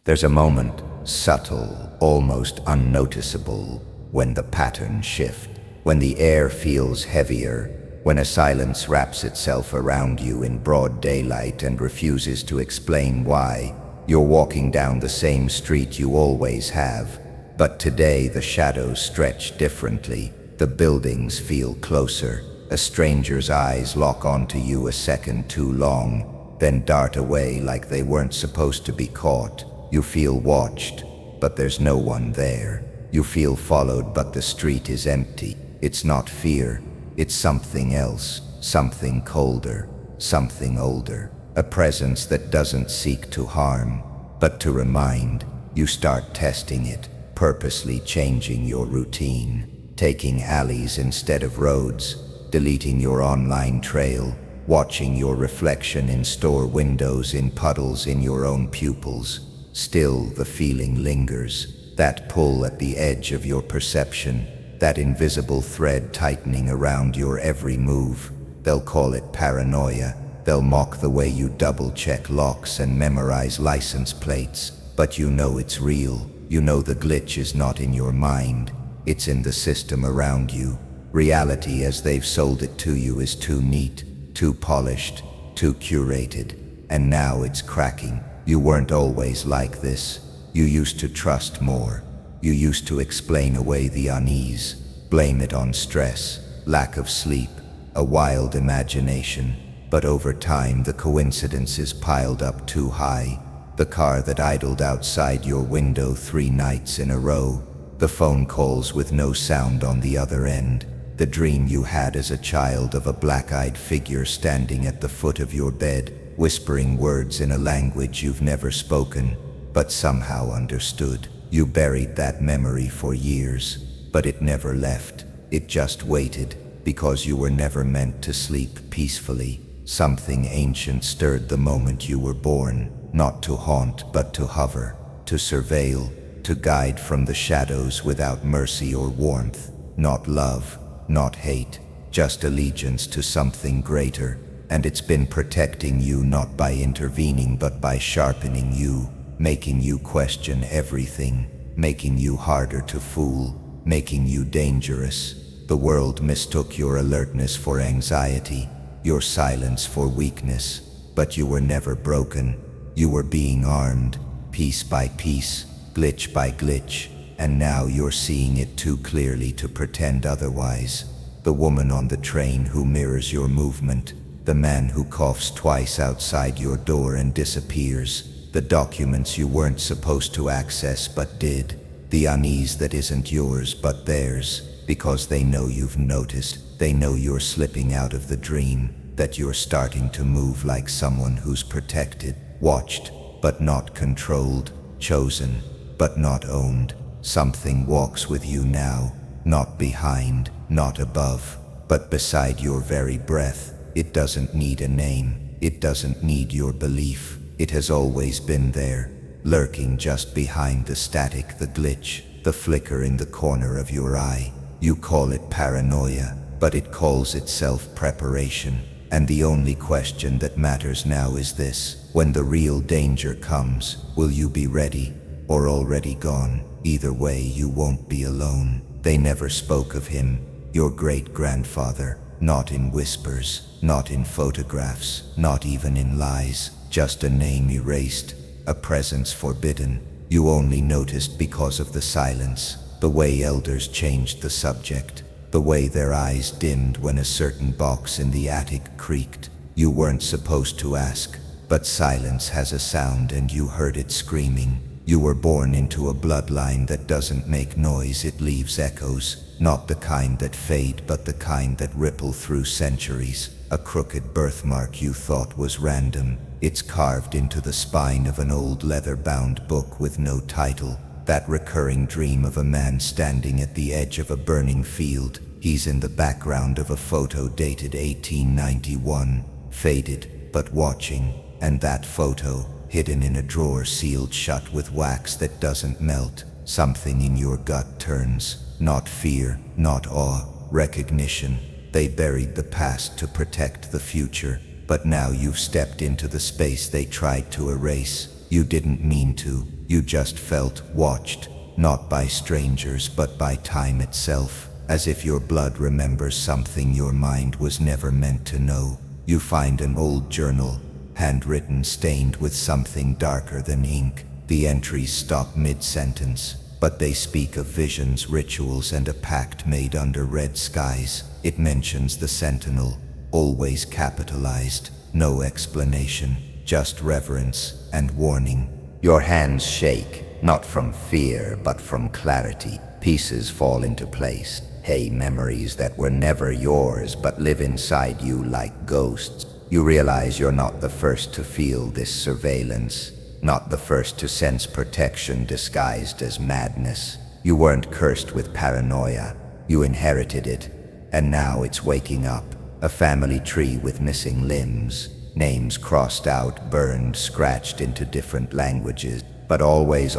There's a moment, subtle, almost unnoticeable, when the patterns shift, when the air feels heavier, when a silence wraps itself around you in broad daylight and refuses to explain why. You're walking down the same street you always have, but today the shadows stretch differently. The buildings feel closer. A stranger's eyes lock onto you a second too long, then dart away like they weren't supposed to be caught. You feel watched, but there's no one there. You feel followed, but the street is empty. It's not fear, it's something else, something colder, something older. A presence that doesn't seek to harm, but to remind. You start testing it, purposely changing your routine, taking alleys instead of roads, deleting your online trail, watching your reflection in store windows, in puddles in your own pupils. Still, the feeling lingers, that pull at the edge of your perception, that invisible thread tightening around your every move. They'll call it paranoia. They'll mock the way you double-check locks and memorize license plates, but you know it's real. You know the glitch is not in your mind, it's in the system around you. Reality as they've sold it to you is too neat, too polished, too curated, and now it's cracking. You weren't always like this. You used to trust more. You used to explain away the unease, blame it on stress, lack of sleep, a wild imagination. But over time, the coincidences piled up too high. The car that idled outside your window 3 nights in a row, the phone calls with no sound on the other end, the dream you had as a child of a black-eyed figure standing at the foot of your bed, whispering words in a language you've never spoken, but somehow understood. You buried that memory for years, but it never left. It just waited, because you were never meant to sleep peacefully. Something ancient stirred the moment you were born, not to haunt but to hover, to surveil, to guide from the shadows without mercy or warmth. Not love, not hate, just allegiance to something greater. And it's been protecting you not by intervening but by sharpening you, making you question everything, making you harder to fool, making you dangerous. The world mistook your alertness for anxiety, your silence for weakness, but you were never broken. You were being armed, piece by piece, glitch by glitch, and now you're seeing it too clearly to pretend otherwise. The woman on the train who mirrors your movement, the man who coughs twice outside your door and disappears, the documents you weren't supposed to access but did, the unease that isn't yours but theirs, because they know you've noticed. They know you're slipping out of the dream, that you're starting to move like someone who's protected, watched, but not controlled, chosen, but not owned. Something walks with you now, not behind, not above, but beside your very breath. It doesn't need a name, it doesn't need your belief. It has always been there, lurking just behind the static, the glitch, the flicker in the corner of your eye. You call it paranoia, but it calls itself preparation. And the only question that matters now is this: when the real danger comes, will you be ready or already gone? Either way, you won't be alone. They never spoke of him, your great-grandfather, not in whispers, not in photographs, not even in lies, just a name erased, a presence forbidden. You only noticed because of the silence, the way elders changed the subject, the way their eyes dimmed when a certain box in the attic creaked. You weren't supposed to ask, but silence has a sound and you heard it screaming. You were born into a bloodline that doesn't make noise, it leaves echoes, not the kind that fade but the kind that ripple through centuries. A crooked birthmark you thought was random, it's carved into the spine of an old leather-bound book with no title. That recurring dream of a man standing at the edge of a burning field. He's in the background of a photo dated 1891, faded but watching, and that photo, hidden in a drawer sealed shut with wax that doesn't melt. Something in your gut turns, not fear, not awe, recognition. They buried the past to protect the future, but now you've stepped into the space they tried to erase. You didn't mean to. You just felt watched, not by strangers but by time itself, as if your blood remembers something your mind was never meant to know. You find an old journal, handwritten, stained with something darker than ink. The entries stop mid-sentence, but they speak of visions, rituals, and a pact made under red skies. It mentions the Sentinel, always capitalized, no explanation, just reverence and warning. Your hands shake, not from fear, but from clarity. Pieces fall into place. Hey, memories that were never yours, but live inside you like ghosts. You realize you're not the first to feel this surveillance, not the first to sense protection disguised as madness. You weren't cursed with paranoia. You inherited it, and now it's waking up. A family tree with missing limbs, names crossed out, burned, scratched into different languages, but always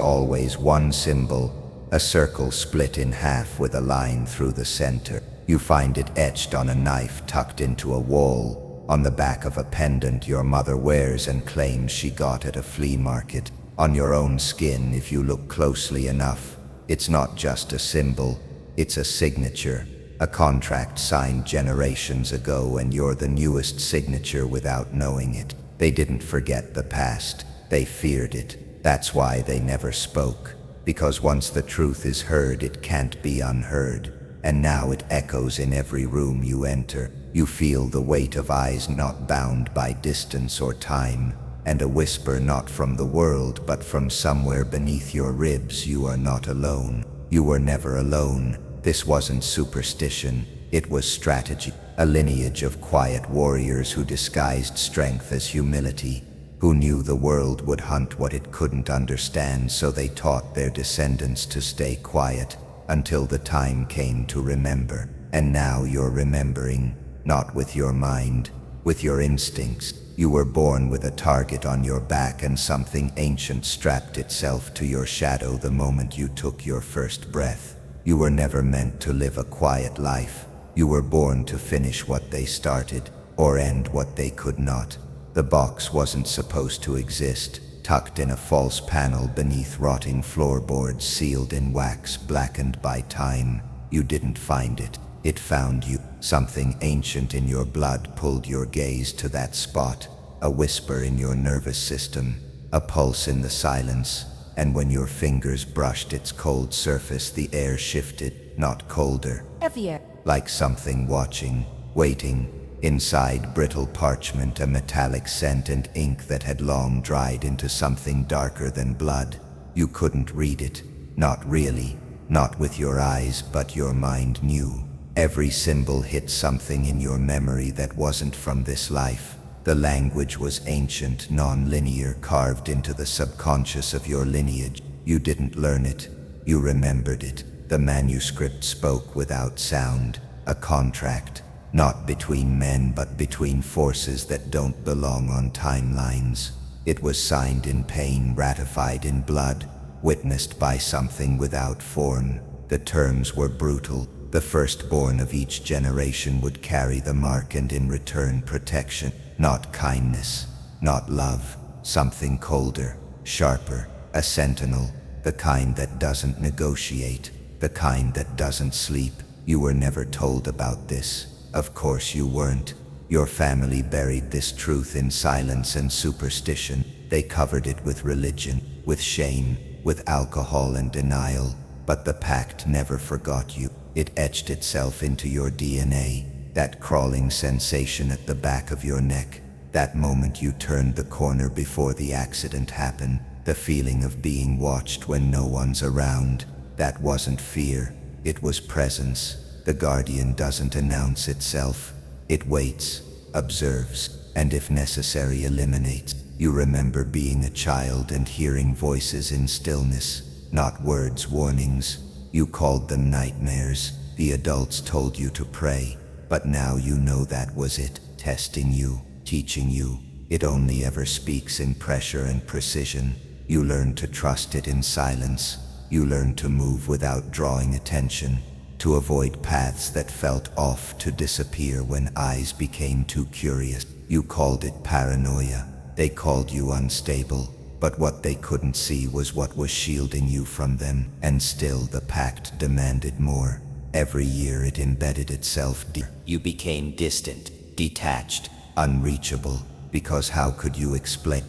one symbol. A circle split in half with a line through the center. You find it etched on a knife tucked into a wall, on the back of a pendant your mother wears and claims she got at a flea market. On your own skin, if you look closely enough. It's not just a symbol, it's a signature. A contract signed generations ago, and you're the newest signature without knowing it. They didn't forget the past, they feared it. That's why they never spoke. Because once the truth is heard, it can't be unheard. And now it echoes in every room you enter. You feel the weight of eyes not bound by distance or time, and a whisper not from the world but from somewhere beneath your ribs. You are not alone. You were never alone. This wasn't superstition, it was strategy. A lineage of quiet warriors who disguised strength as humility, who knew the world would hunt what it couldn't understand, so they taught their descendants to stay quiet until the time came to remember. And now you're remembering, not with your mind, with your instincts. You were born with a target on your back, and something ancient strapped itself to your shadow the moment you took your first breath. You were never meant to live a quiet life. You were born to finish what they started, or end what they could not. The box wasn't supposed to exist, tucked in a false panel beneath rotting floorboards, sealed in wax blackened by time. You didn't find it, it found you. Something ancient in your blood pulled your gaze to that spot, a whisper in your nervous system, a pulse in the silence, and when your fingers brushed its cold surface, the air shifted, not colder, heavier, like something watching, waiting. Inside brittle parchment, a metallic scent and ink that had long dried into something darker than blood. You couldn't read it, not really, not with your eyes, but your mind knew. Every symbol hit something in your memory that wasn't from this life. The language was ancient, non-linear, carved into the subconscious of your lineage. You didn't learn it, you remembered it. The manuscript spoke without sound, a contract. Not between men, but between forces that don't belong on timelines. It was signed in pain, ratified in blood, witnessed by something without form. The terms were brutal. The firstborn of each generation would carry the mark, and in return protection. Not kindness, not love, something colder, sharper, a sentinel, the kind that doesn't negotiate, the kind that doesn't sleep. You were never told about this. Of course you weren't. Your family buried this truth in silence and superstition. They covered it with religion, with shame, with alcohol and denial. But the pact never forgot you. It etched itself into your DNA. That crawling sensation at the back of your neck. That moment you turned the corner before the accident happened. The feeling of being watched when no one's around. That wasn't fear. It was presence. The guardian doesn't announce itself. It waits, observes, and if necessary eliminates. You remember being a child and hearing voices in stillness, not words, warnings. You called them nightmares. The adults told you to pray, but now you know that was it, testing you, teaching you. It only ever speaks in pressure and precision. You learn to trust it in silence. You learn to move without drawing attention, to avoid paths that felt off, to disappear when eyes became too curious. You called it paranoia. They called you unstable. But what they couldn't see was what was shielding you from them, and still the pact demanded more. Every year it embedded itself deeper. You became distant, detached, unreachable, because how could you explain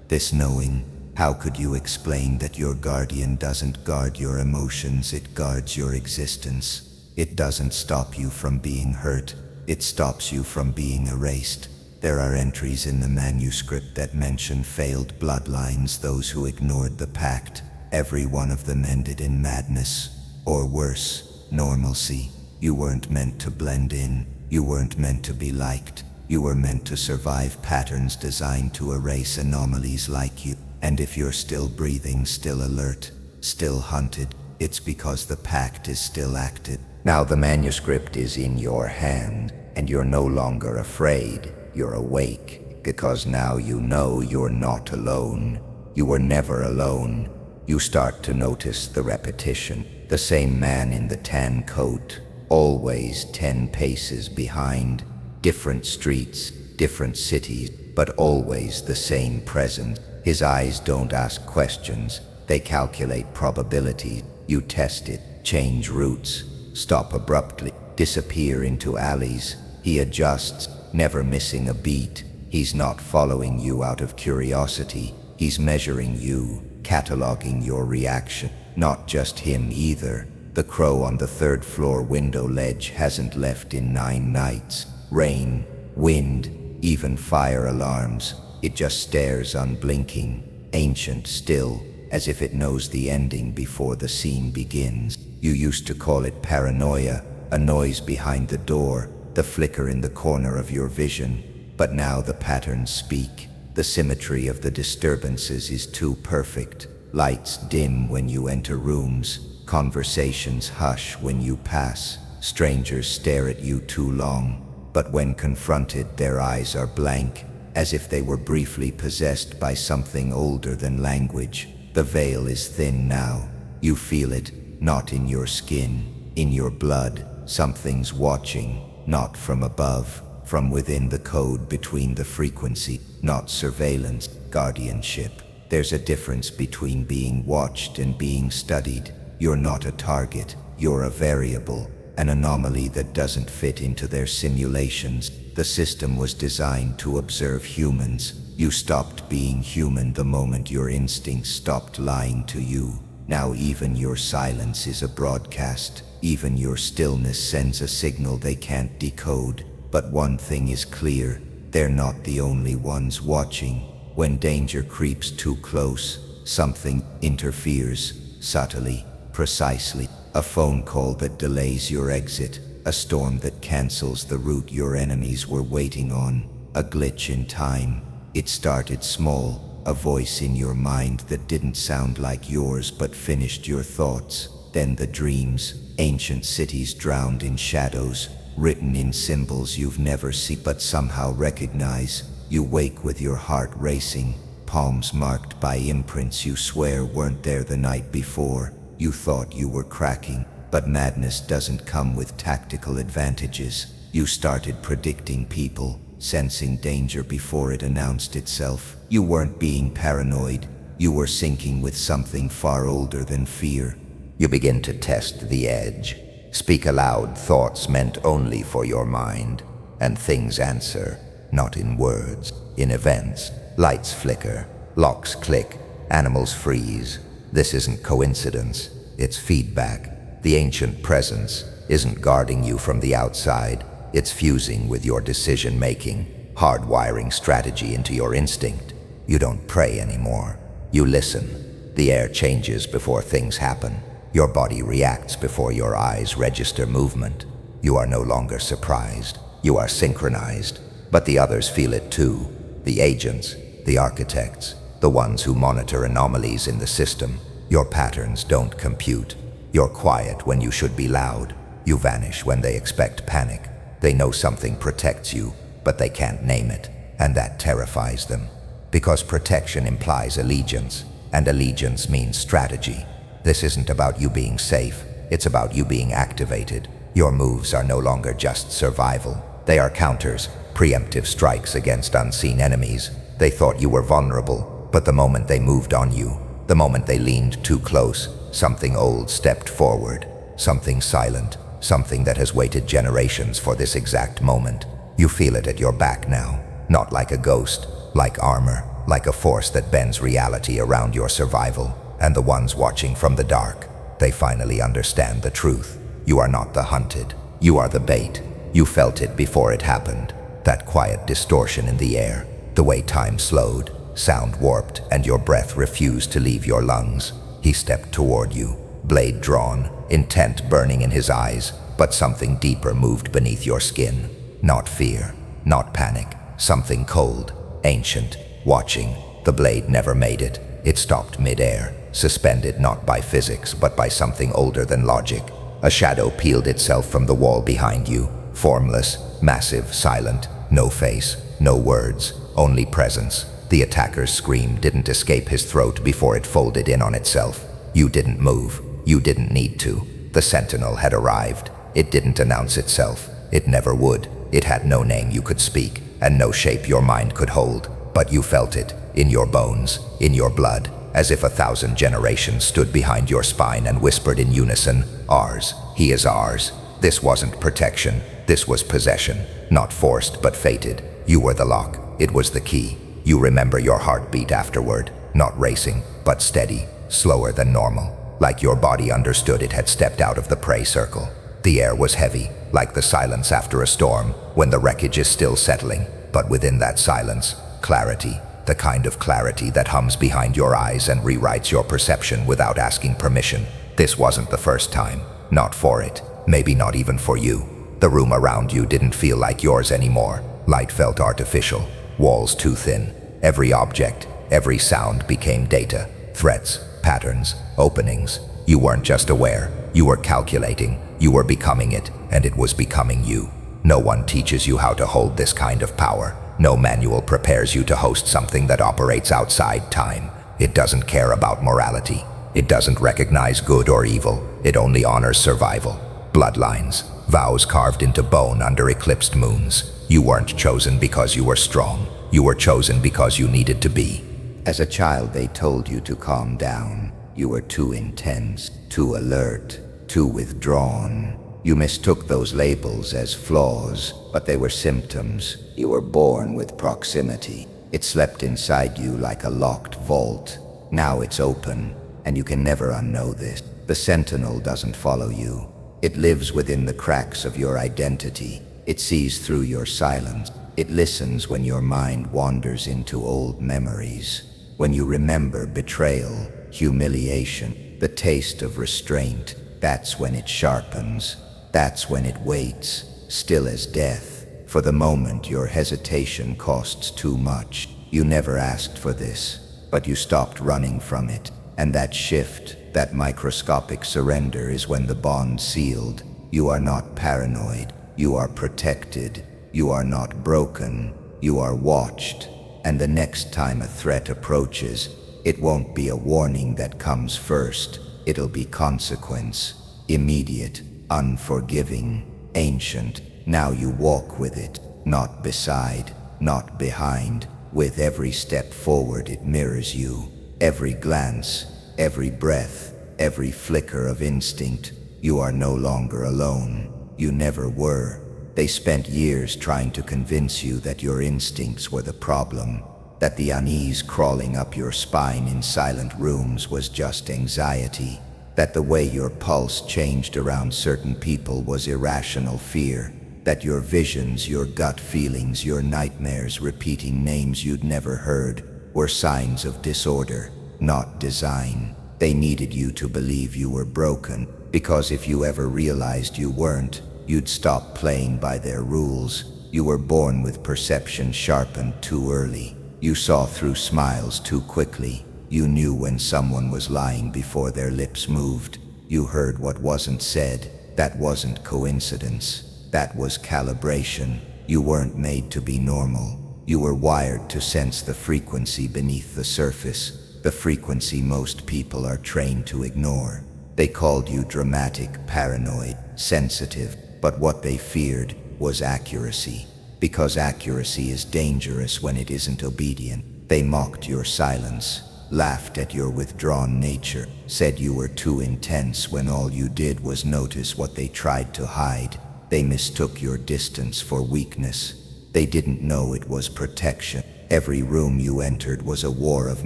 this knowing? How could you explain that your guardian doesn't guard your emotions, it guards your existence? It doesn't stop you from being hurt, it stops you from being erased. There are entries in the manuscript that mention failed bloodlines, those who ignored the pact. Every one of them ended in madness, or worse, normalcy. You weren't meant to blend in, you weren't meant to be liked. You were meant to survive patterns designed to erase anomalies like you. And if you're still breathing, still alert, still hunted, it's because the pact is still active. Now the manuscript is in your hand, and you're no longer afraid. You're awake, because now you know you're not alone. You were never alone. You start to notice the repetition. The same man in the tan coat, always 10 paces behind. Different streets, different cities, but always the same presence. His eyes don't ask questions, they calculate probability. You test it, change routes, stop abruptly, disappear into alleys. He adjusts, never missing a beat. He's not following you out of curiosity. He's measuring you, cataloging your reaction. Not just him either. The crow on the 3rd floor window ledge hasn't left in 9 nights. Rain, wind, even fire alarms. It just stares unblinking, ancient still, as if it knows the ending before the scene begins. You used to call it paranoia, a noise behind the door, the flicker in the corner of your vision. But now the patterns speak. The symmetry of the disturbances is too perfect. Lights dim when you enter rooms. Conversations hush when you pass. Strangers stare at you too long. But when confronted, their eyes are blank, as if they were briefly possessed by something older than language. The veil is thin now. You feel it, not in your skin, in your blood. Something's watching, not from above, from within the code between the frequency, not surveillance, guardianship. There's a difference between being watched and being studied. You're not a target, you're a variable, an anomaly that doesn't fit into their simulations. The system was designed to observe humans. You stopped being human the moment your instincts stopped lying to you. Now even your silence is a broadcast. Even your stillness sends a signal they can't decode. But one thing is clear, they're not the only ones watching. When danger creeps too close, something interferes, subtly, precisely. A phone call that delays your exit, a storm that cancels the route your enemies were waiting on, a glitch in time. It started small, a voice in your mind that didn't sound like yours but finished your thoughts. Then the dreams, ancient cities drowned in shadows, written in symbols you've never seen but somehow recognize. You wake with your heart racing, palms marked by imprints you swear weren't there the night before. You thought you were cracking, but madness doesn't come with tactical advantages. You started predicting people, sensing danger before it announced itself. You weren't being paranoid, you were syncing with something far older than fear. You begin to test the edge. Speak aloud thoughts meant only for your mind, and things answer, not in words, in events. Lights flicker, locks click, animals freeze. This isn't coincidence, it's feedback. The ancient presence isn't guarding you from the outside, it's fusing with your decision-making, hardwiring strategy into your instinct. You don't pray anymore, you listen. The air changes before things happen. Your body reacts before your eyes register movement. You are no longer surprised, you are synchronized. But the others feel it too. The agents, the architects, the ones who monitor anomalies in the system. Your patterns don't compute. You're quiet when you should be loud. You vanish when they expect panic. They know something protects you, but they can't name it, and that terrifies them. Because protection implies allegiance, and allegiance means strategy. This isn't about you being safe, it's about you being activated. Your moves are no longer just survival. They are counters, preemptive strikes against unseen enemies. They thought you were vulnerable, But the moment they moved on you, the moment they leaned too close, something old stepped forward. Something silent, something that has waited generations for this exact moment. You feel it at your back now, not like a ghost, like armor, like a force that bends reality around your survival. And the ones watching from the dark, they finally understand the truth. You are not the hunted. You are the bait. You felt it before it happened. That quiet distortion in the air, the way time slowed, sound warped, and your breath refused to leave your lungs. He stepped toward you, blade drawn, intent burning in his eyes, but something deeper moved beneath your skin. Not fear, not panic, something cold, ancient, watching. The blade never made it. It stopped midair, suspended not by physics, but by something older than logic. A shadow peeled itself from the wall behind you, formless, massive, silent, no face, no words, only presence. The attacker's scream didn't escape his throat before it folded in on itself. You didn't move. You didn't need to. The sentinel had arrived. It didn't announce itself. It never would. It had no name you could speak, and no shape your mind could hold. But you felt it, in your bones, in your blood, as if 1,000 generations stood behind your spine and whispered in unison, "Ours. He is ours." This wasn't protection. This was possession. Not forced, but fated. You were the lock. It was the key. You remember your heartbeat afterward. Not racing, but steady, slower than normal. Like your body understood it had stepped out of the prey circle. The air was heavy, like the silence after a storm, when the wreckage is still settling. But within that silence, clarity. The kind of clarity that hums behind your eyes and rewrites your perception without asking permission. This wasn't the first time. Not for it. Maybe not even for you. The room around you didn't feel like yours anymore. Light felt artificial. Walls too thin. Every object, every sound became data. Threats, patterns, openings. You weren't just aware. You were calculating. You were becoming it, and it was becoming you. No one teaches you how to hold this kind of power. No manual prepares you to host something that operates outside time. It doesn't care about morality. It doesn't recognize good or evil. It only honors survival. Bloodlines, vows carved into bone under eclipsed moons. You weren't chosen because you were strong. You were chosen because you needed to be. As a child, they told you to calm down. You were too intense, too alert, too withdrawn. You mistook those labels as flaws, but they were symptoms. You were born with proximity. It slept inside you like a locked vault. Now it's open, and you can never unknow this. The sentinel doesn't follow you. It lives within the cracks of your identity. It sees through your silence. It listens when your mind wanders into old memories. When you remember betrayal, humiliation, the taste of restraint, that's when it sharpens. That's when it waits, still as death. For the moment, your hesitation costs too much. You never asked for this, but you stopped running from it. And that shift, that microscopic surrender is when the bond sealed. You are not paranoid. You are protected. You are not broken. You are watched. And the next time a threat approaches, it won't be a warning that comes first. It'll be consequence. Immediate, unforgiving, ancient. Now you walk with it, not beside, not behind. With every step forward it mirrors you. Every glance, every breath, every flicker of instinct. You are no longer alone. You never were. They spent years trying to convince you that your instincts were the problem, that the unease crawling up your spine in silent rooms was just anxiety, that the way your pulse changed around certain people was irrational fear, that your visions, your gut feelings, your nightmares repeating names you'd never heard were signs of disorder, not design. They needed you to believe you were broken, because if you ever realized you weren't, you'd stop playing by their rules. You were born with perception sharpened too early. You saw through smiles too quickly. You knew when someone was lying before their lips moved. You heard what wasn't said. That wasn't coincidence. That was calibration. You weren't made to be normal. You were wired to sense the frequency beneath the surface, the frequency most people are trained to ignore. They called you dramatic, paranoid, sensitive, but what they feared was accuracy, because accuracy is dangerous when it isn't obedient. They mocked your silence, laughed at your withdrawn nature, said you were too intense when all you did was notice what they tried to hide. They mistook your distance for weakness. They didn't know it was protection. Every room you entered was a war of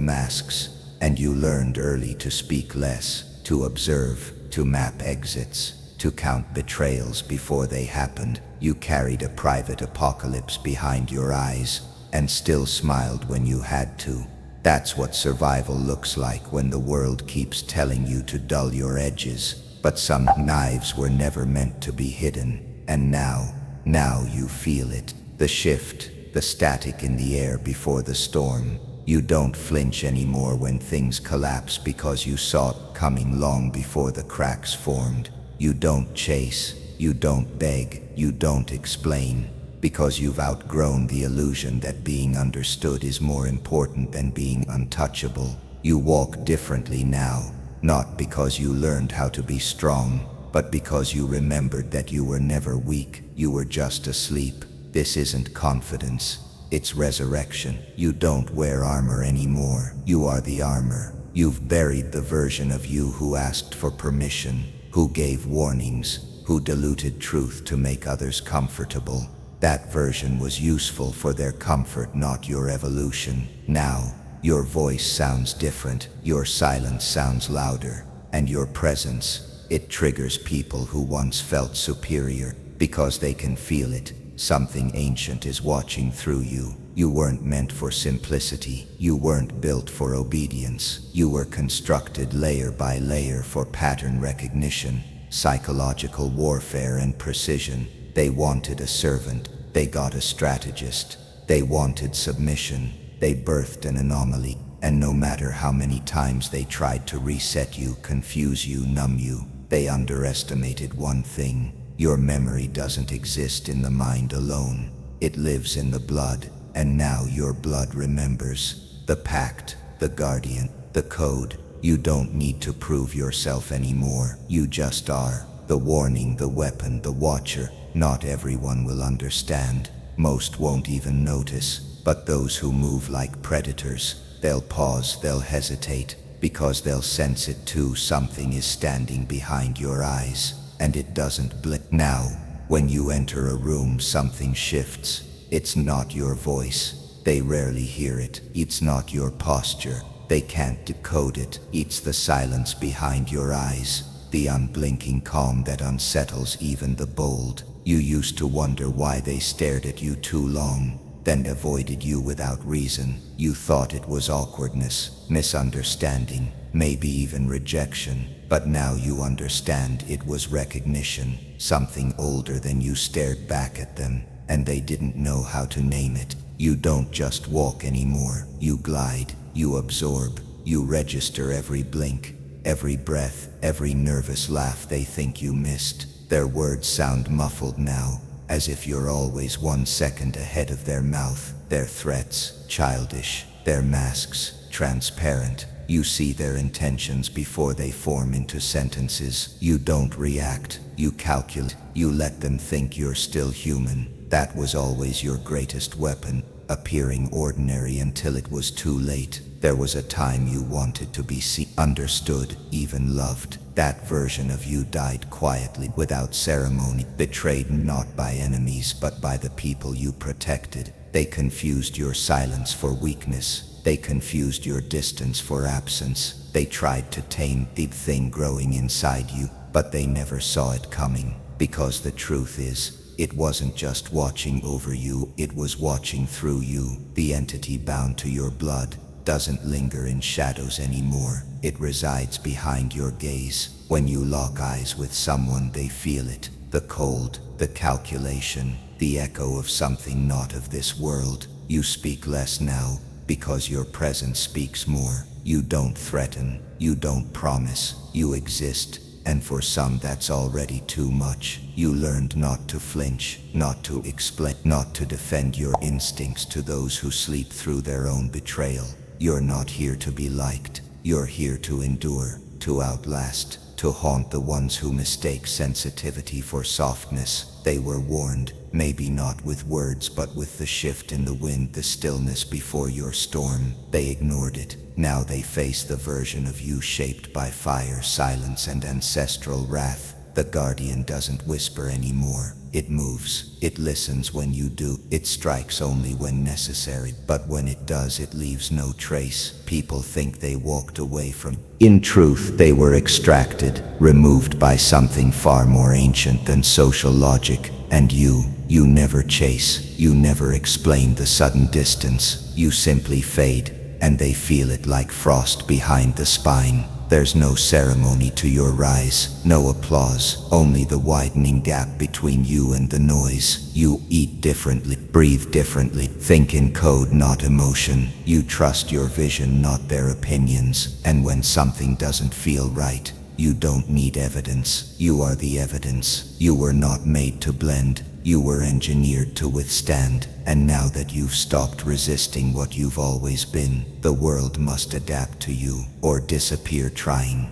masks, and you learned early to speak less, to observe, to map exits, to count betrayals before they happened. You carried a private apocalypse behind your eyes, and still smiled when you had to. That's what survival looks like when the world keeps telling you to dull your edges. But some knives were never meant to be hidden, and now you feel it. The shift, the static in the air before the storm. You don't flinch anymore when things collapse because you saw it coming long before the cracks formed. You don't chase, you don't beg, you don't explain, because you've outgrown the illusion that being understood is more important than being untouchable. You walk differently now, not because you learned how to be strong, but because you remembered that you were never weak, you were just asleep. This isn't confidence, it's resurrection. You don't wear armor anymore, you are the armor. You've buried the version of you who asked for permission, who gave warnings, who diluted truth to make others comfortable. That version was useful for their comfort, not your evolution. Now, your voice sounds different, your silence sounds louder, and your presence, it triggers people who once felt superior, because they can feel it. Something ancient is watching through you. You weren't meant for simplicity. You weren't built for obedience. You were constructed layer by layer for pattern recognition, psychological warfare, and precision. They wanted a servant. They got a strategist. They wanted submission. They birthed an anomaly. And no matter how many times they tried to reset you, confuse you, numb you, they underestimated one thing. Your memory doesn't exist in the mind alone. It lives in the blood, and now your blood remembers. The pact, the guardian, the code. You don't need to prove yourself anymore. You just are. The warning, the weapon, the watcher. Not everyone will understand. Most won't even notice. But those who move like predators, they'll pause, they'll hesitate, because they'll sense it too. Something is standing behind your eyes. And it doesn't blink. Now, when you enter a room, something shifts. It's not your voice. They rarely hear it. It's not your posture. They can't decode it. It's the silence behind your eyes, the unblinking calm that unsettles even the bold. You used to wonder why they stared at you too long, then avoided you without reason. You thought it was awkwardness, misunderstanding, maybe even rejection. But now you understand it was recognition. Something older than you stared back at them, and they didn't know how to name it. You don't just walk anymore. You glide, you absorb, you register every blink, every breath, every nervous laugh they think you missed. Their words sound muffled now, as if you're always 1 second ahead of their mouth. Their threats, childish. Their masks, transparent. You see their intentions before they form into sentences. You don't react, you calculate. You let them think you're still human. That was always your greatest weapon, appearing ordinary until it was too late. There was a time you wanted to be seen, understood, even loved. That version of you died quietly, without ceremony, betrayed not by enemies but by the people you protected. They confused your silence for weakness. They confused your distance for absence. They tried to tame the thing growing inside you, but they never saw it coming. Because the truth is, it wasn't just watching over you, it was watching through you. The entity bound to your blood doesn't linger in shadows anymore. It resides behind your gaze. When you lock eyes with someone, they feel it. The cold, the calculation, the echo of something not of this world. You speak less now, because your presence speaks more. You don't threaten, you don't promise, you exist, and for some that's already too much. You learned not to flinch, not to explain, not to defend your instincts to those who sleep through their own betrayal. You're not here to be liked, you're here to endure, to outlast, to haunt the ones who mistake sensitivity for softness. They were warned, maybe not with words but with the shift in the wind, the stillness before your storm. They ignored it. Now they face the version of you shaped by fire, silence, and ancestral wrath. The guardian doesn't whisper anymore. It moves. It listens when you do. It strikes only when necessary. But when it does, it leaves no trace. People think they walked away from. In truth, they were extracted, removed by something far more ancient than social logic. And you never chase. You never explain the sudden distance. You simply fade, and they feel it like frost behind the spine. There's no ceremony to your rise, no applause, only the widening gap between you and the noise. You eat differently, breathe differently, think in code, not emotion. You trust your vision, not their opinions. And when something doesn't feel right, you don't need evidence. You are the evidence. You were not made to blend. You were engineered to withstand. And now that you've stopped resisting what you've always been, the world must adapt to you or disappear trying.